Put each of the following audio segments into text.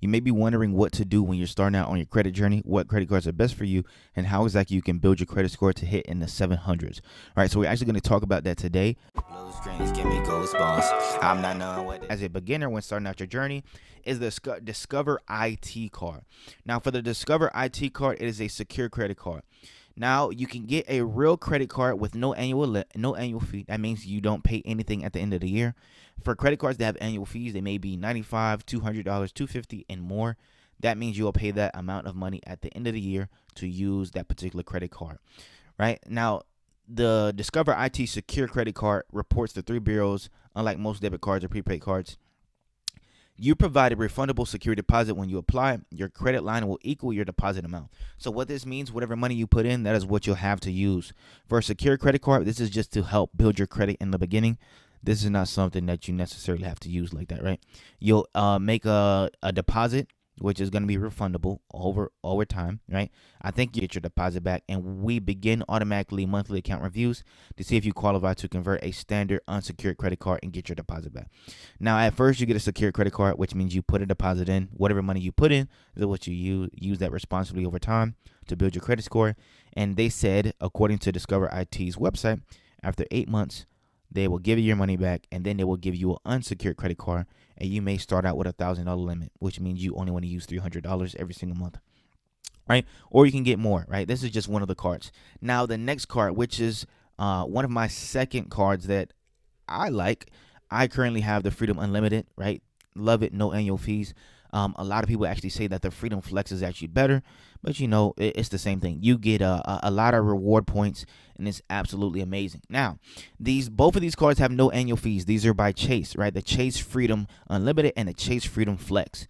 You may be wondering what to do when you're starting out on your credit journey, what credit cards are best for you, and how exactly you can build your credit score to hit in the 700s. All right, so we're actually going to talk about that today. Blue screens give me goosebumps. I'm not knowing what. As a beginner, when starting out your journey, is the Discover IT card. Now, for the Discover IT card, it is a secure credit card. Now you can get a real credit card with no annual fee. That means you don't pay anything at the end of the year. For credit cards that have annual fees, they may be $95, $200, $250, and more. That means you will pay that amount of money at the end of the year to use that particular credit card. Right now, the Discover IT Secure Credit Card reports the three bureaus, unlike most debit cards or prepaid cards. You provide a refundable secure deposit when you apply. Your credit line will equal your deposit amount. So what this means, whatever money you put in, that is what you'll have to use. For a secure credit card, this is just to help build your credit in the beginning. This is not something that you necessarily have to use like that, right? You'll make a deposit, which is going to be refundable over time, right? I think you get your deposit back, and we begin automatically monthly account reviews to see if you qualify to convert a standard unsecured credit card and get your deposit back. Now, at first, you get a secured credit card, which means you put a deposit in. Whatever money you put in is what you use that responsibly over time to build your credit score. And they said, according to Discover IT's website, after 8 months, they will give you your money back, and then they will give you an unsecured credit card, and you may start out with $1,000 limit, which means you only want to use $300 every single month, right? Or you can get more, right? This is just one of the cards. Now, the next card, which is one of my second cards that I like, I currently have the Freedom Unlimited, right? Love it, no annual fees. A lot of people actually say that the Freedom Flex is actually better, but it's the same thing. You get a lot of reward points, and it's absolutely amazing. Now, both of these cards have no annual fees. These are by Chase, right? The Chase Freedom Unlimited and the Chase Freedom Flex.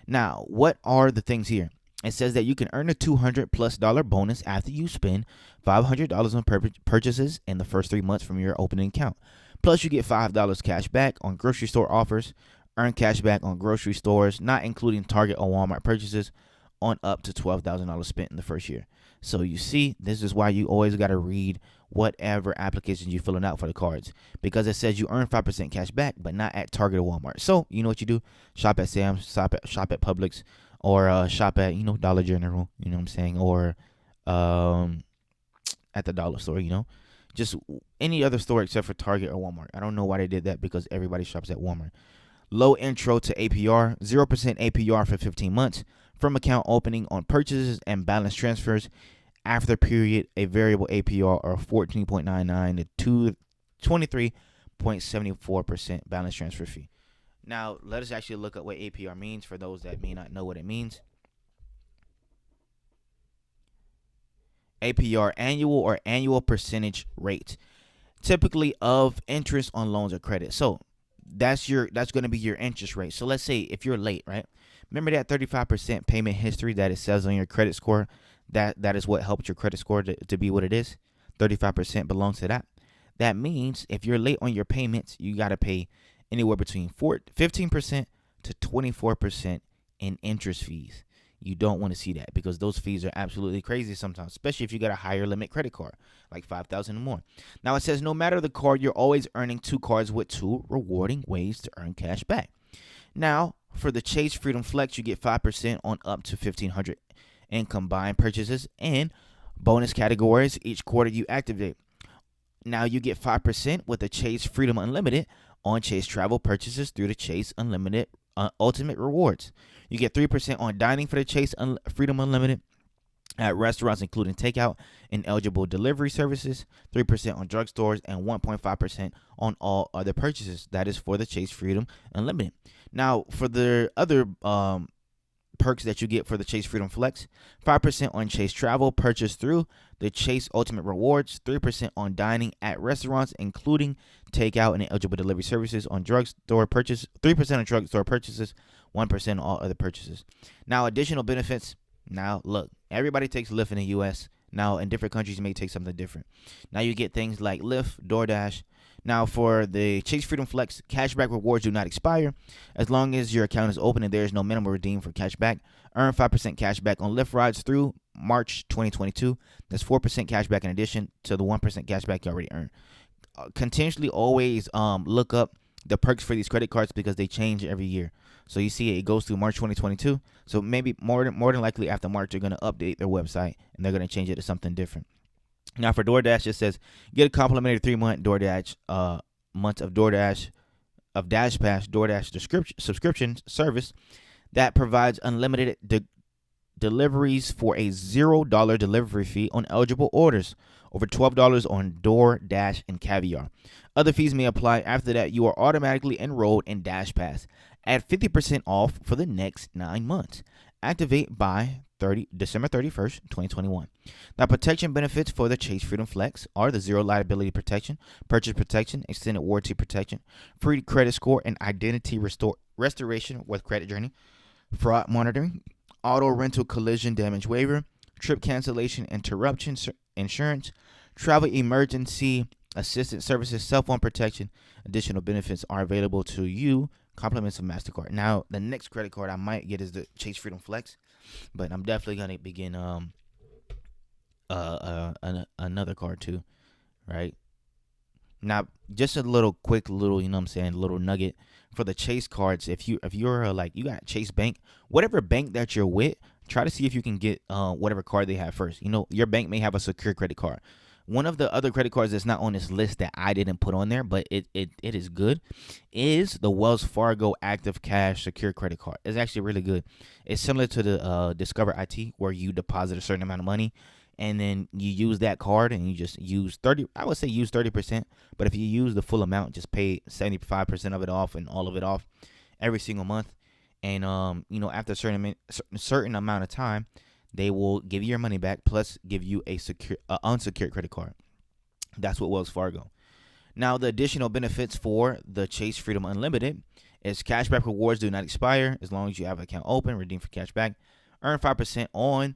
Now, what are the things here? It says that you can earn a $200+ bonus after you spend $500 on purchases in the first 3 months from your opening account. Plus, you get $5 cash back on grocery store offers. Earn cash back on grocery stores, not including Target or Walmart purchases, on up to $12,000 spent in the first year. So you see, this is why you always got to read whatever applications you're filling out for the cards, because it says you earn 5% cash back, but not at Target or Walmart. So you know what you do? Shop at Sam's, shop at Publix, or shop at Dollar General. You know what I'm saying? Or at the dollar store. Just any other store except for Target or Walmart. I don't know why they did that, because everybody shops at Walmart. Low intro to APR, 0% APR for 15 months from account opening on purchases and balance transfers. After period, a variable APR of 14.99 to 23.74% balance transfer fee. Now, let us actually look at what APR means for those that may not know what it means. APR, annual percentage rate, typically of interest on loans or credit. So that's going to be your interest rate. So let's say if you're late, right? Remember that 35% payment history that it says on your credit score? That is what helped your credit score to be what it is. 35% belongs to that. That means if you're late on your payments, you got to pay anywhere between 15% to 24% in interest fees. You don't want to see that, because those fees are absolutely crazy sometimes, especially if you got a higher limit credit card, like $5,000 or more. Now, it says no matter the card, you're always earning 2 cards with 2 rewarding ways to earn cash back. Now, for the Chase Freedom Flex, you get 5% on up to $1,500 in combined purchases and bonus categories each quarter you activate. Now, you get 5% with the Chase Freedom Unlimited on Chase travel purchases through the Chase Unlimited Ultimate Rewards. You get 3% on dining for the Chase Freedom Unlimited at restaurants, including takeout and eligible delivery services, 3% on drugstores, and 1.5% on all other purchases. That is for the Chase Freedom Unlimited. Now, for the other perks that you get for the Chase Freedom Flex, 5% on Chase travel purchase through the Chase Ultimate Rewards, 3% on dining at restaurants, including takeout and eligible delivery services, on drugstore purchase, 3% on drugstore purchases, 1% on all other purchases. Now, additional benefits. Now, look, everybody takes Lyft in the U.S. Now, in different countries, you may take something different. Now, you get things like Lyft, DoorDash. Now, for the Chase Freedom Flex, cashback rewards do not expire as long as your account is open and there is no minimum redeem for cashback. Earn 5% cashback on Lyft rides through March 2022. That's 4% cashback in addition to the 1% cashback you already earned. Continuously always look up the perks for these credit cards, because they change every year. So you see it goes through March 2022. So maybe more than likely after March, they're going to update their website and they're going to change it to something different. Now for DoorDash, it says get a complimentary 3-month DoorDash months of Dash Pass DoorDash subscription service that provides unlimited deliveries for a $0 delivery fee on eligible orders over $12 on DoorDash and Caviar. Other fees may apply. After that, you are automatically enrolled in Dash Pass at 50% off for the next 9 months. Activate by December 31st, 2021. Now, protection benefits for the Chase Freedom Flex are the zero liability protection, purchase protection, extended warranty protection, free credit score and identity restoration with credit journey, fraud monitoring, auto rental collision damage waiver, trip cancellation interruption insurance, travel emergency assistance services, cell phone protection. Additional benefits are available to you. Compliments of MasterCard. Now, the next credit card I might get is the Chase Freedom Flex, but I'm definitely gonna begin another card too, right? Now, just a quick little, little nugget for the Chase cards. If you're like you got Chase Bank, whatever bank that you're with, try to see if you can get whatever card they have first. Your bank may have a secure credit card. One of the other credit cards that's not on this list that I didn't put on there, but it is good, is the Wells Fargo Active Cash Secure Credit Card. It's actually really good. It's similar to the Discover IT, where you deposit a certain amount of money, and then you use that card, and you just use 30. I would say use 30%, but if you use the full amount, just pay 75% of it off and all of it off every single month. And after a certain amount of time, they will give you your money back plus give you a unsecured credit card. That's what Wells Fargo. Now, the additional benefits for the Chase Freedom Unlimited is cashback rewards do not expire as long as you have an account open. Redeem for cashback. Earn 5% on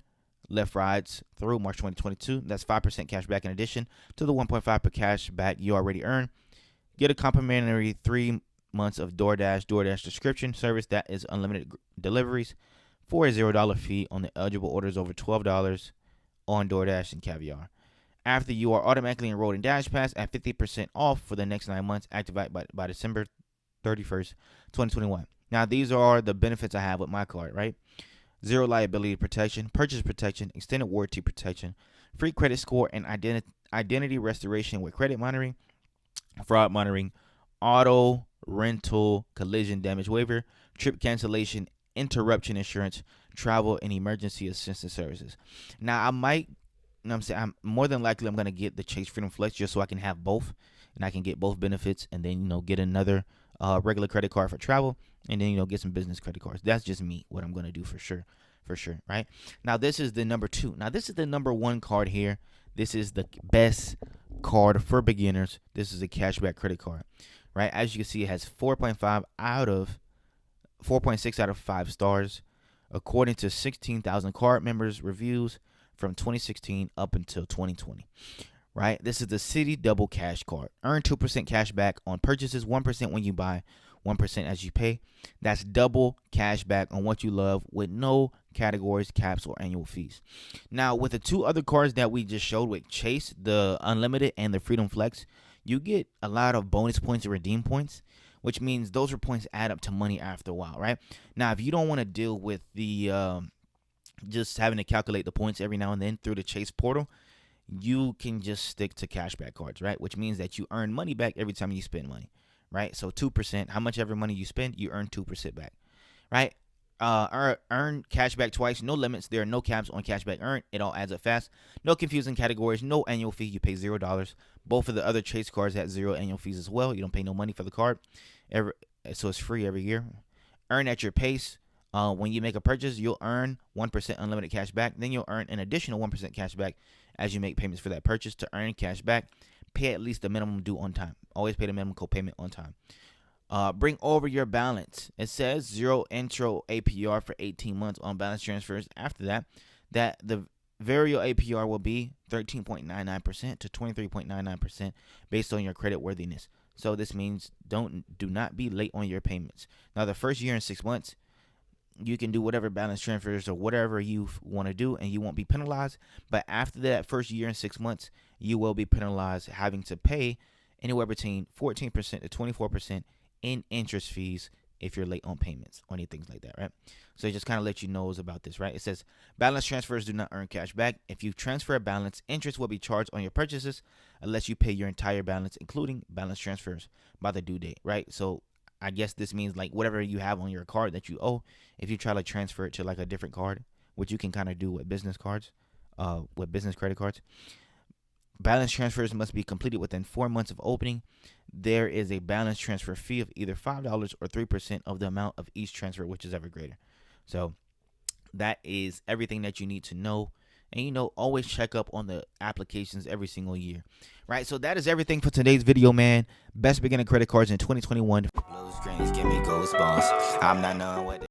left rides through March 2022. That's 5% cashback in addition to the 1.5% per cashback you already earn. Get a complimentary 3 months of DoorDash subscription service that is unlimited deliveries for a $0 fee on the eligible orders over $12 on DoorDash and Caviar. After you are automatically enrolled in Dash Pass at 50% off for the next 9 months, activate by December 31st, 2021. Now, these are the benefits I have with my card, right? Zero liability protection, purchase protection, extended warranty protection, free credit score and identity restoration with credit monitoring, fraud monitoring, auto rental collision damage waiver, trip cancellation interruption insurance, travel and emergency assistance services. Now, I'm more than likely I'm gonna get the Chase Freedom Flex just so I can have both, and I can get both benefits, and then get another regular credit card for travel, and then get some business credit cards. That's just me, what I'm gonna do for sure, right? Now, this is the number 2. Now, this is the number 1 card here. This is the best card for beginners. This is a cashback credit card, right? As you can see, it has 4.6 out of 5 stars, according to 16,000 card members reviews from 2016 up until 2020. Right? This is the Citi Double Cash Card. Earn 2% cash back on purchases, 1% when you buy, 1% as you pay. That's double cash back on what you love with no categories, caps, or annual fees. Now, with the 2 other cards that we just showed with Chase, the Unlimited and the Freedom Flex, you get a lot of bonus points and redeem points, which means those points add up to money after a while, right? Now, if you don't want to deal with the just having to calculate the points every now and then through the Chase portal, you can just stick to cashback cards, right? Which means that you earn money back every time you spend money, right? So 2%, how much ever money you spend, you earn 2% back, right? Earn cashback twice, no limits. There are no caps on cashback earned. It all adds up fast. No confusing categories, no annual fee. You pay $0. Both of the other Chase cards had 0 annual fees as well. You don't pay no money for the card, so it's free every year. Earn at your pace. When you make a purchase, you'll earn 1% unlimited cash back. Then you'll earn an additional 1% cash back as you make payments for that purchase. To earn cash back, pay at least the minimum due on time. Always pay the minimum co-payment on time. Bring over your balance. It says 0 intro APR for 18 months on balance transfers. After that the variable APR will be 13.99% to 23.99% based on your credit worthiness. So this means do not be late on your payments. Now, the first year and 6 months, you can do whatever balance transfers or whatever you want to do, and you won't be penalized. But after that first year and 6 months, you will be penalized, having to pay anywhere between 14% to 24% in interest fees if you're late on payments or anything like that, right? So it just kind of let you know about this, right? It says balance transfers do not earn cash back. If you transfer a balance, interest will be charged on your purchases unless you pay your entire balance, including balance transfers, by the due date, right? So I guess this means like whatever you have on your card that you owe, if you try to transfer it to like a different card, which you can kind of do with business cards, with business credit cards, balance transfers must be completed within 4 months of opening. There is a balance transfer fee of either $5 or 3% of the amount of each transfer, which is ever greater. So that is everything that you need to know. And always check up on the applications every single year, right? So that is everything for today's video, man. Best beginner credit cards in 2021. Blue screens give me goosebumps. I'm not knowing what